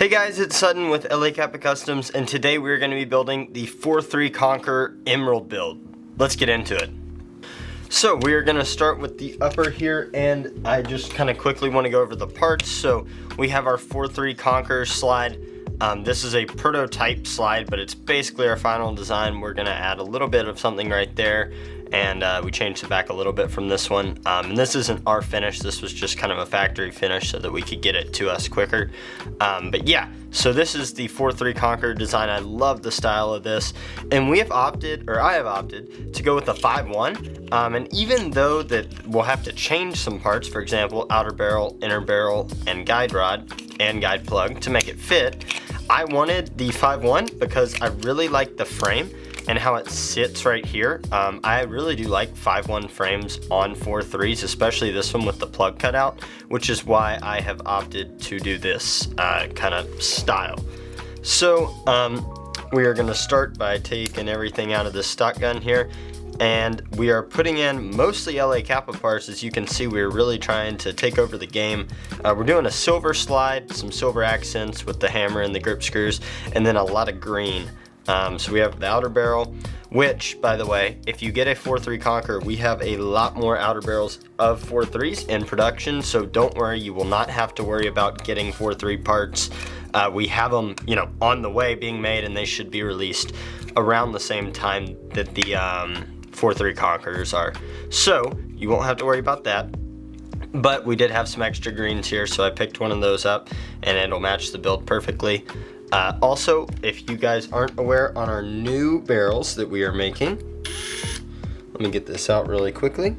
Hey guys, it's Sutton with LA Capa Customs, and today we're going to be building the 4.3 Conqueror Emerald build. Let's get into it. So we're going to start with the upper here, and I just kind of quickly want to go over the parts. So we have our 4.3 Conqueror slide. This is a prototype slide, but it's basically our final design. We're going to add a little bit of something right there, and we changed it back a little bit from this one. And this isn't our finish. This was just kind of a factory finish so that we could get it to us quicker. But yeah, so this is the 4.3 Conqueror design. I love the style of this, and we have opted, or I have opted, to go with the 5.1. And even though that we'll have to change some parts, for example, outer barrel, inner barrel, and guide rod and guide plug to make it fit, I wanted the 5.1 because I really like the frame and how it sits right here. I really do like 5.1 frames on 4.3s, especially this one with the plug cut out, which is why I have opted to do this kind of style. So we are going to start by taking everything out of this stock gun here, and we are putting in mostly LA Capa parts. As you can see, we're really trying to take over the game. We're doing a silver slide, some silver accents with the hammer and the grip screws, and then a lot of green. So we have the outer barrel, which, by the way, if you get a 4.3 Conqueror, we have a lot more outer barrels of 4.3s in production, so don't worry, you will not have to worry about getting 4.3 parts. We have them, on the way being made, and they should be released around the same time that the 4.3 Conquerors are. So you won't have to worry about that. But we did have some extra greens here, so I picked one of those up, and it'll match the build perfectly. Also, if you guys aren't aware, on our new barrels that we are making, let me get this out really quickly.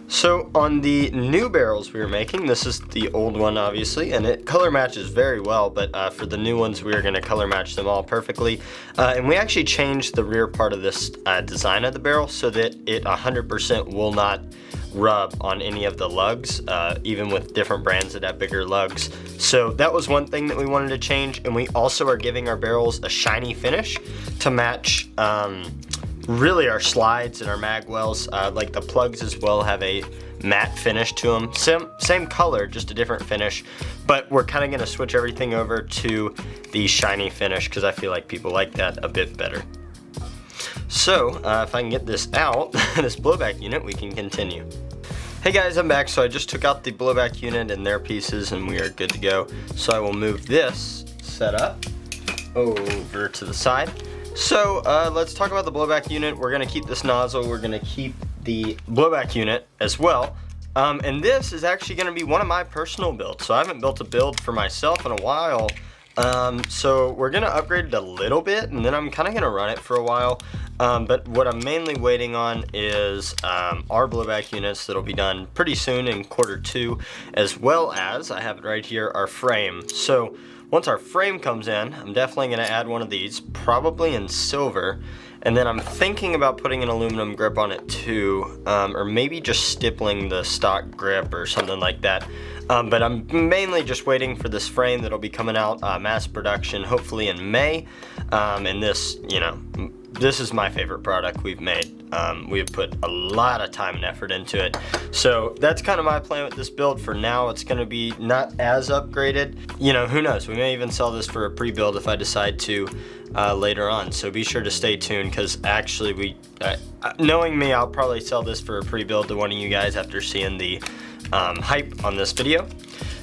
So on the new barrels we are making, this is the old one obviously, and it color matches very well, but for the new ones we are going to color match them all perfectly. And we actually changed the rear part of this design of the barrel so that it 100% will not rub on any of the lugs, even with different brands that have bigger lugs. So that was one thing that we wanted to change, and we also are giving our barrels a shiny finish to match really our slides and our mag wells. Like the plugs as well have a matte finish to them. Same color, just a different finish, but we're kind of going to switch everything over to the shiny finish because I feel like people like that a bit better. So if I can get this out, this blowback unit, we can continue. Hey guys, I'm back. So I just took out the blowback unit and their pieces, and we are good to go. So I will move this setup over to the side. So let's talk about the blowback unit. We're going to keep this nozzle. We're going to keep the blowback unit as well. And this is actually going to be one of my personal builds. So I haven't built a build for myself in a while. So we're going to upgrade it a little bit, and then I'm kind of going to run it for a while. But what I'm mainly waiting on is our blowback units that'll be done pretty soon in Q2, as well as, I have it right here, our frame. So once our frame comes in, I'm definitely going to add one of these, probably in silver. And then I'm thinking about putting an aluminum grip on it too, or maybe just stippling the stock grip or something like that. But I'm mainly just waiting for this frame that'll be coming out mass production, hopefully in May. And this, this is my favorite product we've made. We have put a lot of time and effort into it. So that's kind of my plan with this build. For now, it's going to be not as upgraded. Who knows? We may even sell this for a pre-build if I decide to later on. So be sure to stay tuned, because actually knowing me, I'll probably sell this for a pre-build to one of you guys after seeing the hype on this video.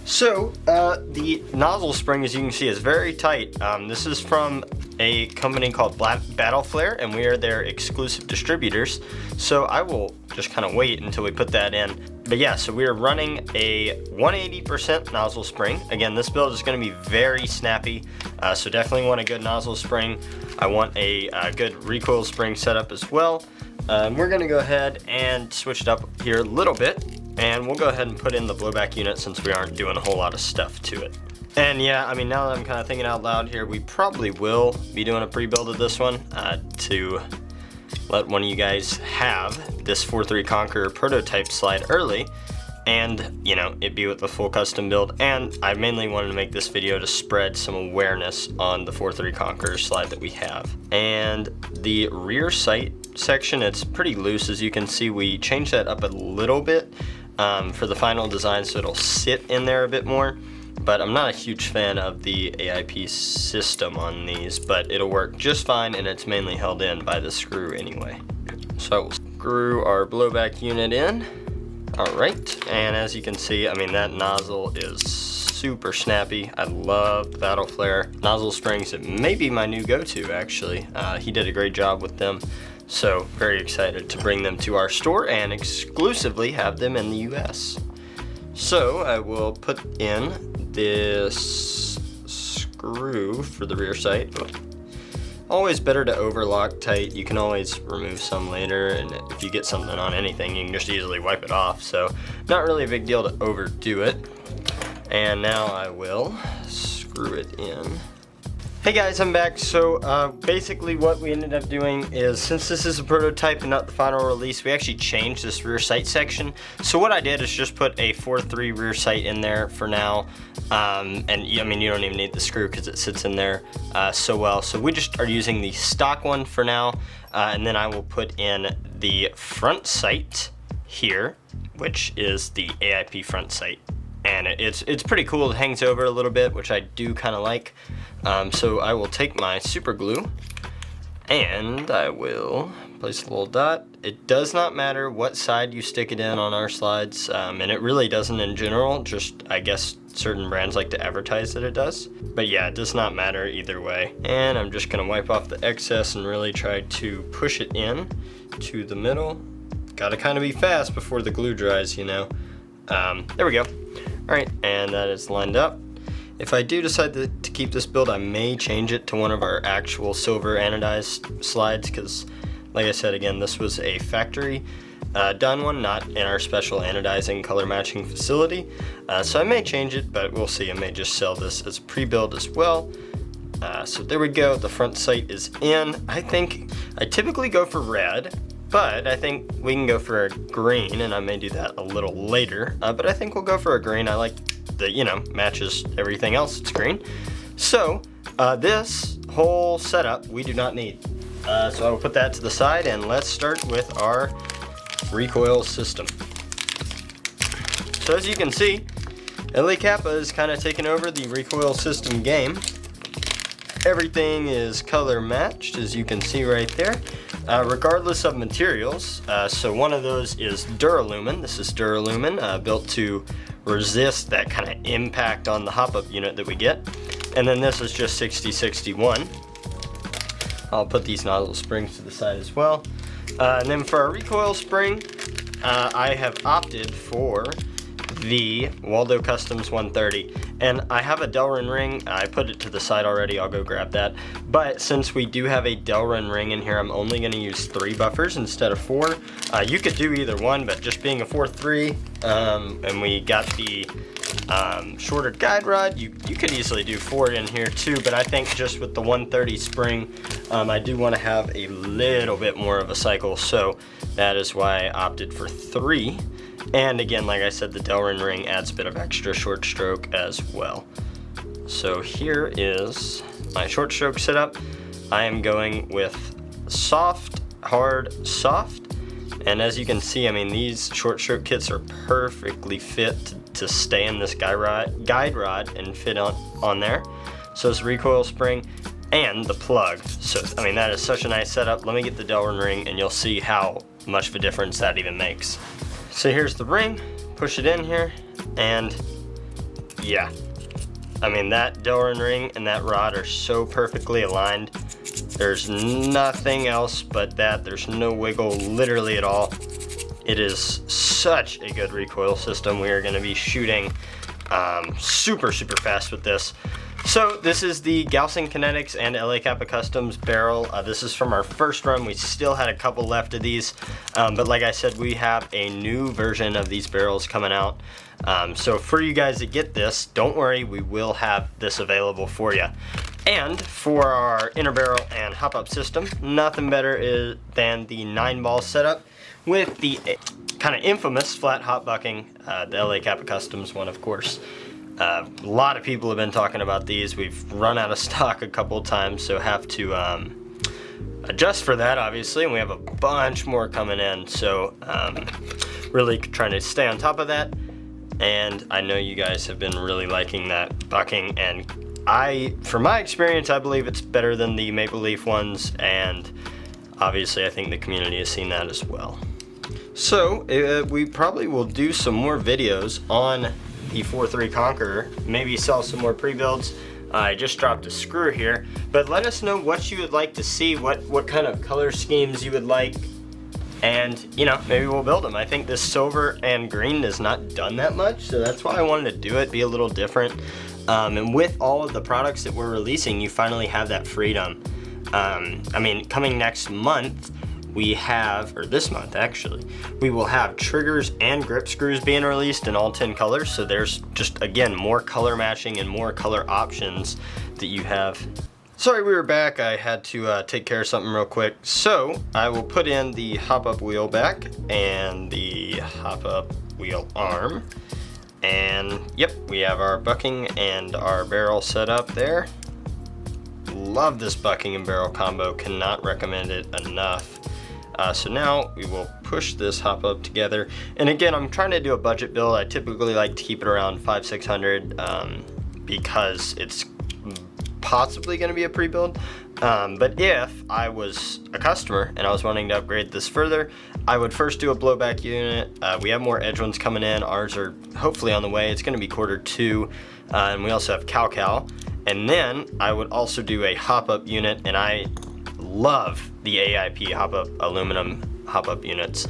So the nozzle spring, as you can see, is very tight. This is from a company called Battle Flare, and we are their exclusive distributors. So I will just kind of wait until we put that in. But yeah, so we are running a 180% nozzle spring. Again, this build is going to be very snappy, so definitely want a good nozzle spring. I want a good recoil spring setup as well. We're going to go ahead and switch it up here a little bit, and we'll go ahead and put in the blowback unit since we aren't doing a whole lot of stuff to it. And yeah, I mean, now that I'm kind of thinking out loud here, we probably will be doing a pre-build of this one to let one of you guys have this 4.3 Conqueror prototype slide early, and it be with the full custom build. And I mainly wanted to make this video to spread some awareness on the 4.3 Conqueror slide that we have. And the rear sight section, it's pretty loose. As you can see, we changed that up a little bit for the final design, so it'll sit in there a bit more. but I'm not a huge fan of the AIP system on these, but it'll work just fine, and it's mainly held in by the screw anyway. So we'll screw our blowback unit in. All right, and as you can see, I mean, that nozzle is super snappy. I love the Battle Flare nozzle springs. It may be my new go-to, actually. He did a great job with them, so very excited to bring them to our store and exclusively have them in the US. So I will put in this screw for the rear sight. Always better to overlock tight. You can always remove some later, and if you get something on anything, you can just easily wipe it off. So not really a big deal to overdo it. And now I will screw it in. Hey guys, I'm back. So basically what we ended up doing is, since this is a prototype and not the final release, we actually changed this rear sight section. So what I did is just put a 4.3 rear sight in there for now. And I mean, you don't even need the screw because it sits in there so well. So we just are using the stock one for now. And then I will put in the front sight here, which is the AIP front sight. And it's pretty cool. It hangs over a little bit, which I do kind of like. So I will take my super glue and I will place a little dot. It does not matter what side you stick it in on our slides, and it really doesn't in general, just I guess certain brands like to advertise that it does. But yeah, it does not matter either way. And I'm just gonna wipe off the excess and really try to push it in to the middle. Gotta kind of be fast before the glue dries, you know. There we go. All right, and that is lined up. If I do decide to keep this build, I may change it to one of our actual silver anodized slides, because like I said, again, this was a factory done one, not in our special anodizing color matching facility. So I may change it, but we'll see. I may just sell this as a pre-build as well. So there we go, the front sight is in. I think I typically go for red, but I think we can go for a green, and I may do that a little later. But I think we'll go for a green. I like that, you know, matches everything else, it's green. So this whole setup we do not need. So I will put that to the side, and let's start with our recoil system. So as you can see, LA Capa is kind of taking over the recoil system game. Everything is color matched, as you can see right there, regardless of materials. So one of those is Duralumin. This is Duralumin, built to resist that kind of impact on the hop-up unit that we get. And then this is just 6061. I'll put these nozzle springs to the side as well. And then for our recoil spring, I have opted for the Waldo Customs 130. And I have a Delrin ring. I put it to the side already. I'll go grab that. But since we do have a Delrin ring in here, I'm only going to use 3 buffers instead of 4. You could do either one, but just being a 4.3, and we got the shorter guide rod, you could easily do 4 in here too. But I think just with the 130 spring, I do want to have a little bit more of a cycle. So that is why I opted for 3. And again, like I said, the Delrin ring adds a bit of extra short stroke as well. So here is my short stroke setup. I am going with soft, hard, soft. And as you can see, I mean, these short stroke kits are perfectly fit to stay in this guide rod and fit on there. So it's recoil spring and the plug. So, I mean, that is such a nice setup. Let me get the Delrin ring and you'll see how much of a difference that even makes. So here's the ring, push it in here, and yeah. I mean, that Delrin ring and that rod are so perfectly aligned. There's nothing else but that. There's no wiggle literally at all. It is such a good recoil system. We are gonna be shooting super fast with this. So this is the Gaussian Kinetics and LA Capa Customs barrel. This is from our first run. We still had a couple left of these, but like I said, we have a new version of these barrels coming out. So for you guys that get this, don't worry, we will have this available for you. And for our inner barrel and hop-up system, nothing better than the 9-ball setup with the kind of infamous flat hop bucking, the LA Capa Customs one, of course. A lot of people have been talking about these. We've run out of stock a couple times, so have to adjust for that, obviously, and we have a bunch more coming in. So really trying to stay on top of that. and I know you guys have been really liking that bucking, and from my experience, I believe it's better than the Maple Leaf ones, and obviously I think the community has seen that as well. So we probably will do some more videos on the 4.3 Conqueror, maybe sell some more pre-builds. I just dropped a screw here, but let us know what you would like to see, what kind of color schemes you would like, and you know, maybe we'll build them. I think this silver and green is not done that much, so that's why I wanted to do it, be a little different. And with all of the products that we're releasing, you finally have that freedom. I mean, coming next month, we have, or this month actually, we will have triggers and grip screws being released in all 10 colors. So there's just, again, more color matching and more color options that you have. Sorry, we were back. I had to take care of something real quick. So I will put in the hop-up wheel back and the hop-up wheel arm. And yep, we have our bucking and our barrel set up there. Love this bucking and barrel combo, cannot recommend it enough. So now we will push this hop up together. And again, I'm trying to do a budget build. I typically like to keep it around $500-600 because it's possibly going to be a pre-build. But if I was a customer and I was wanting to upgrade this further, I would first do a blowback unit. We have more edge ones coming in. Ours are hopefully on the way. It's going to be Q2, and we also have cow. And then I would also do a hop-up unit, and I love the AIP hop-up aluminum hop-up units.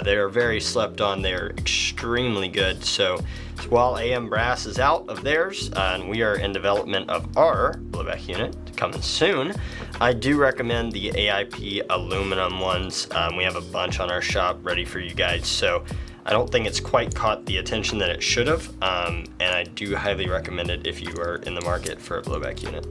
They are very slept on. They are extremely good. So while AM Brass is out of theirs, and we are in development of our blowback unit coming soon, I do recommend the AIP aluminum ones. We have a bunch on our shop ready for you guys. So I don't think it's quite caught the attention that it should have, and I do highly recommend it if you are in the market for a blowback unit.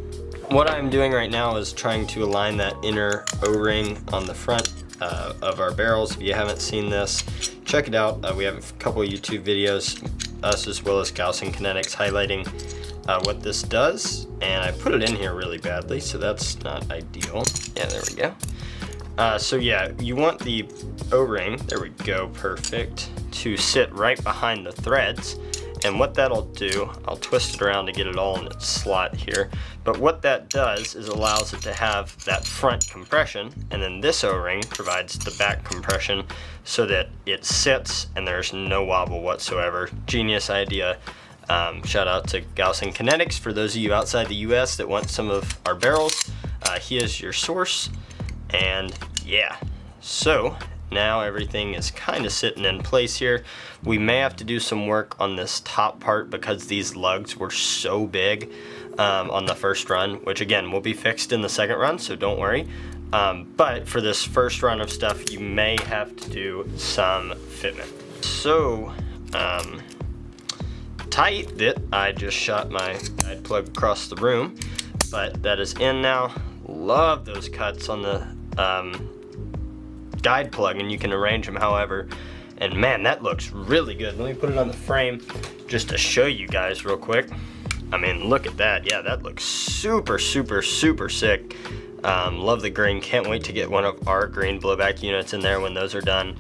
What I'm doing right now is trying to align that inner O-ring on the front of our barrels. If you haven't seen this, check it out. We have a couple YouTube videos, us as well as Gaussian Kinetics, highlighting what this does, and I put it in here really badly, so that's not ideal. Yeah, there we go. So yeah, you want the O-ring, there we go, perfect, to sit right behind the threads. And what that'll do, I'll twist it around to get it all in its slot here, but what that does is allows it to have that front compression, and then this O-ring provides the back compression so that it sits and there's no wobble whatsoever. Genius idea. Shout out to Gaussian Kinetics for those of you outside the US that want some of our barrels. He is your source. And yeah, so now everything is kind of sitting in place here. We may have to do some work on this top part because these lugs were so big on the first run, which again will be fixed in the second run, so don't worry. But for this first run of stuff, you may have to do some fitment. So tight that I just shot my guide plug across the room, but that is in now. Love those cuts on the guide plug, and you can arrange them however, and man, that looks really good. Let me put it on the frame just to show you guys real quick. I mean, look at that. Yeah, that looks super sick. Love the green. Can't wait to get one of our green blowback units in there when those are done.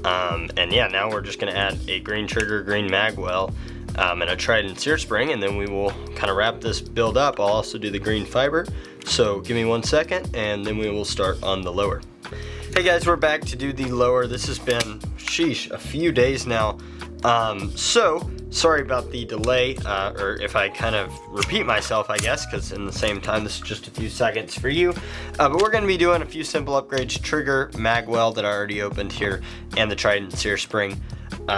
And yeah, now we're just gonna add a green trigger, green mag well, and a Trident sear spring, and then we will kind of wrap this build up. I'll also do the green fiber, so give me 1 second and then we will start on the lower. Hey guys, we're back to do the lower. This has been, sheesh, a few days now. So sorry about the delay, or if I kind of repeat myself, I guess, because in the same time, this is just a few seconds for you. But we're gonna be doing a few simple upgrades: trigger, mag well that I already opened here, and the Trident sear spring.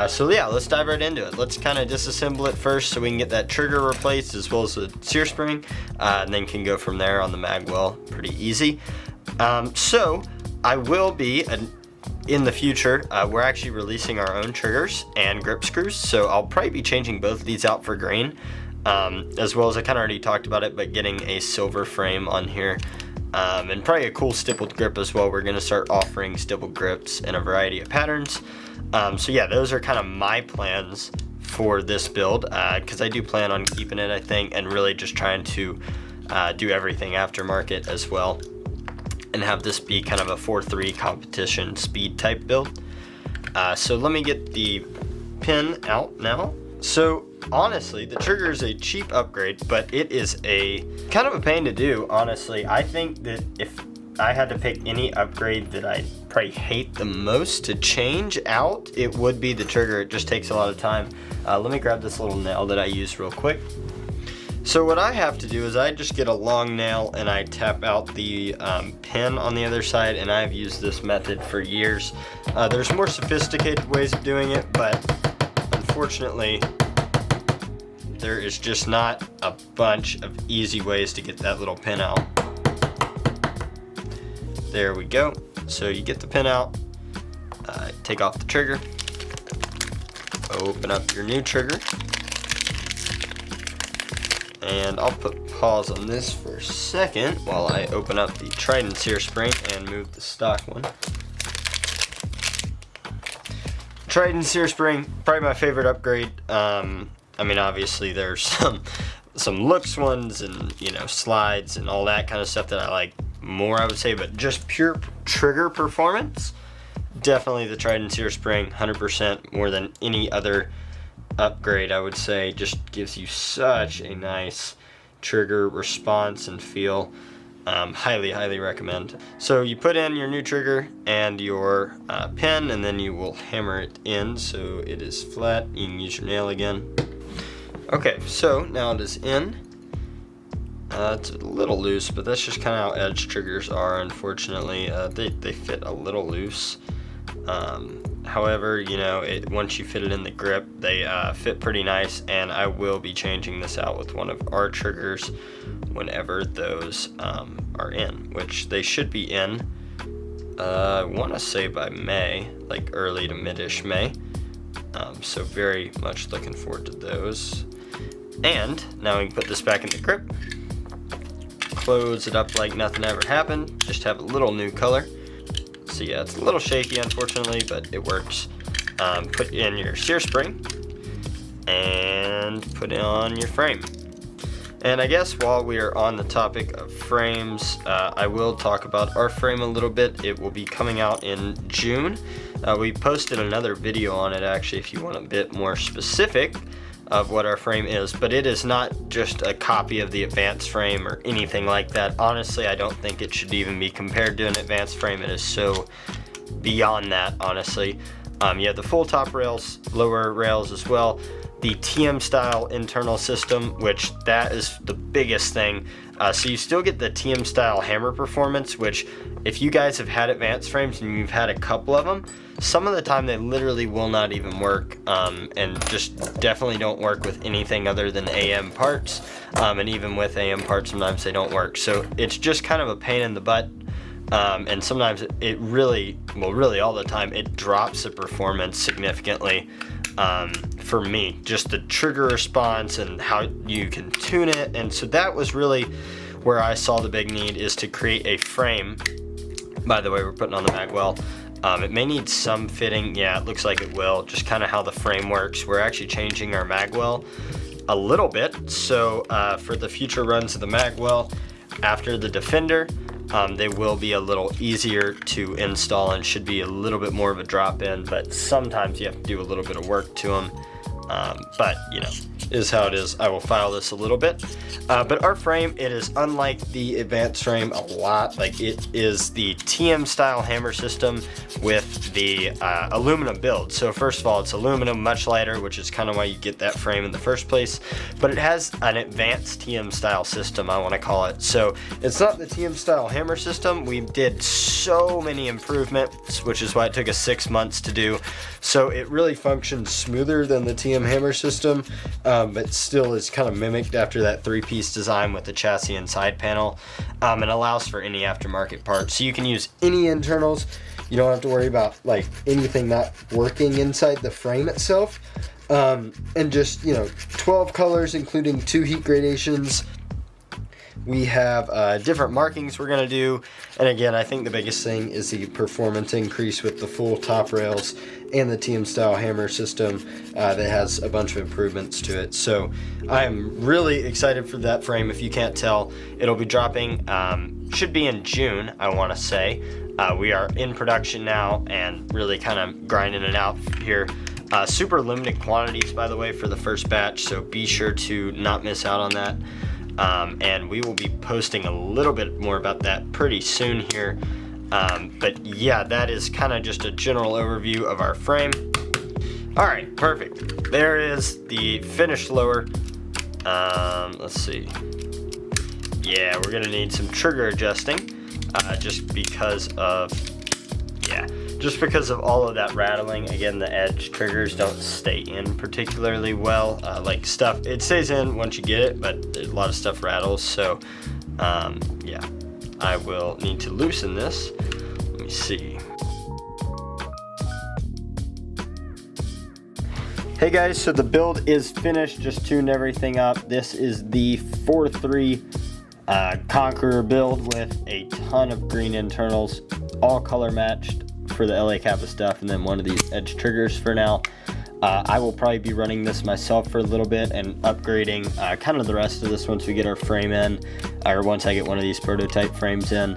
So yeah, let's dive right into it. Let's kind of disassemble it first so we can get that trigger replaced as well as the sear spring, and then can go from there on the mag well pretty easy. So I will be, in the future, we're actually releasing our own triggers and grip screws, so I'll probably be changing both of these out for green, as well as I kind of already talked about it, but getting a silver frame on here, and probably a cool stippled grip as well. We're going to start offering stippled grips in a variety of patterns. So yeah, those are kind of my plans for this build, because I do plan on keeping it, I think, and really just trying to do everything aftermarket as well, and have this be kind of a 4-3 competition speed type build. So let me get the pin out now, So honestly, the trigger is a cheap upgrade, but it is a kind of a pain to do, honestly. I think that if I had to pick any upgrade that I probably hate the most to change out, it would be the trigger. It just takes a lot of time. Let me grab this little nail that I use real quick. So what I have to do is I just get a long nail and I tap out the pin on the other side, and I've used this method for years. There's more sophisticated ways of doing it, but unfortunately there is just not a bunch of easy ways to get that little pin out. There we go. So you get the pin out, take off the trigger, open up your new trigger, and I'll put pause on this for a second while I open up the Trident sear spring and move the stock one. Trident sear spring, probably my favorite upgrade. I mean, obviously there's some looks ones and, you know, slides and all that kind of stuff that I like more, I would say, but just pure trigger performance, definitely the Trident sear spring, 100% more than any other upgrade, I would say. Just gives you such a nice trigger response and feel. Highly recommend. So you put in your new trigger and your pin, and then you will hammer it in so it is flat. You can use your nail again. Okay, so now it is in. It's a little loose, but that's just kind of how edge triggers are, unfortunately. They fit a little loose. However, you know, once you fit it in the grip, they fit pretty nice, and I will be changing this out with one of our triggers whenever those are in, which they should be in, I want to say by May, like early to mid-ish May. So very much looking forward to those. And now we can put this back in the grip, close it up like nothing ever happened, just have a little new color. So yeah, it's a little shaky, unfortunately, but it works. Put in your sear spring and put on your frame. And I guess while we are on the topic of frames, I will talk about our frame a little bit. It will be coming out in June. We posted another video on it, actually, if you want a bit more specific of what our frame is, but it is not just a copy of the advanced frame or anything like that. Honestly, I don't think it should even be compared to an advanced frame. It is so beyond that, honestly. You have the full top rails, lower rails as well, the TM style internal system, which that is the biggest thing. So you still get the TM style hammer performance, which if you guys have had advanced frames and you've had a couple of them, some of the time they literally will not even work, and just definitely don't work with anything other than AM parts, and even with AM parts sometimes they don't work. So it's just kind of a pain in the butt, and sometimes it really, well, really all the time, it drops the performance significantly. For me, just the trigger response and how you can tune it. And so that was really where I saw the big need, is to create a frame. By the way, we're putting on the magwell. It may need some fitting. Yeah, it looks like it will, just kind of how the frame works. We're actually changing our magwell a little bit. So for the future runs of the magwell after the Defender, they will be a little easier to install and should be a little bit more of a drop-in, but sometimes you have to do a little bit of work to them. But you know, is how it is. I will file this a little bit. But our frame, it is unlike the advanced frame a lot. Like, it is the TM style hammer system with the aluminum build. So first of all, it's aluminum, much lighter, which is kind of why you get that frame in the first place. But it has an advanced TM style system, I want to call it. So it's not the TM style hammer system. We did so many improvements, which is why it took us 6 months to do. So it really functions smoother than the TM hammer system, but still is kind of mimicked after that 3-piece design with the chassis and side panel, and allows for any aftermarket parts. So you can use any internals. You don't have to worry about like anything not working inside the frame itself. And just, you know, 12 colors, including 2 heat gradations. We have different markings we're going to do. And again, I think the biggest thing is the performance increase with the full top rails and the TM style hammer system that has a bunch of improvements to it. So I'm really excited for that frame. If you can't tell, it'll be dropping, should be in June, I want to say. We are in production now and really kind of grinding it out here. Super limited quantities, by the way, for the first batch, so be sure to not miss out on that. And we will be posting a little bit more about that pretty soon here. But yeah, that is kind of just a general overview of our frame. All right, perfect. There is the finished lower. Let's see. Yeah, we're gonna need some trigger adjusting, just because of all of that rattling. Again, the edge triggers don't stay in particularly well. Like stuff, it stays in once you get it, but a lot of stuff rattles. So, yeah, I will need to loosen this. Let me see. Hey guys, so the build is finished, just tuned everything up. This is the 4.3 Conqueror build with a ton of green internals, all color matched for the LA Capa stuff, and then one of these edge triggers for now. I will probably be running this myself for a little bit and upgrading kind of the rest of this once we get our frame in, or once I get one of these prototype frames in.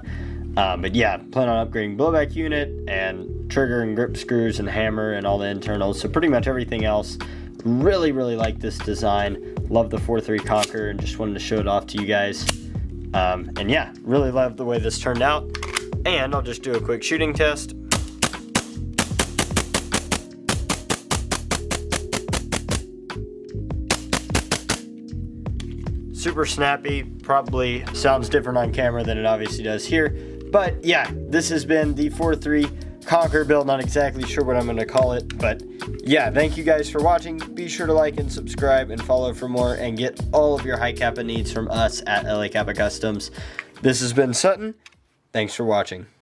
But yeah, plan on upgrading blowback unit and trigger and grip screws and hammer and all the internals, so pretty much everything else. Really like this design. Love the 4.3 Conqueror and just wanted to show it off to you guys. And yeah, really love the way this turned out. And I'll just do a quick shooting test. Super snappy, probably sounds different on camera than it obviously does here. But yeah, this has been the 4.3 Conqueror build. Not exactly sure what I'm going to call it, but yeah, thank you guys for watching. Be sure to like and subscribe and follow for more, and get all of your high Capa needs from us at LA Capa Customs. This has been Sutton. Thanks for watching.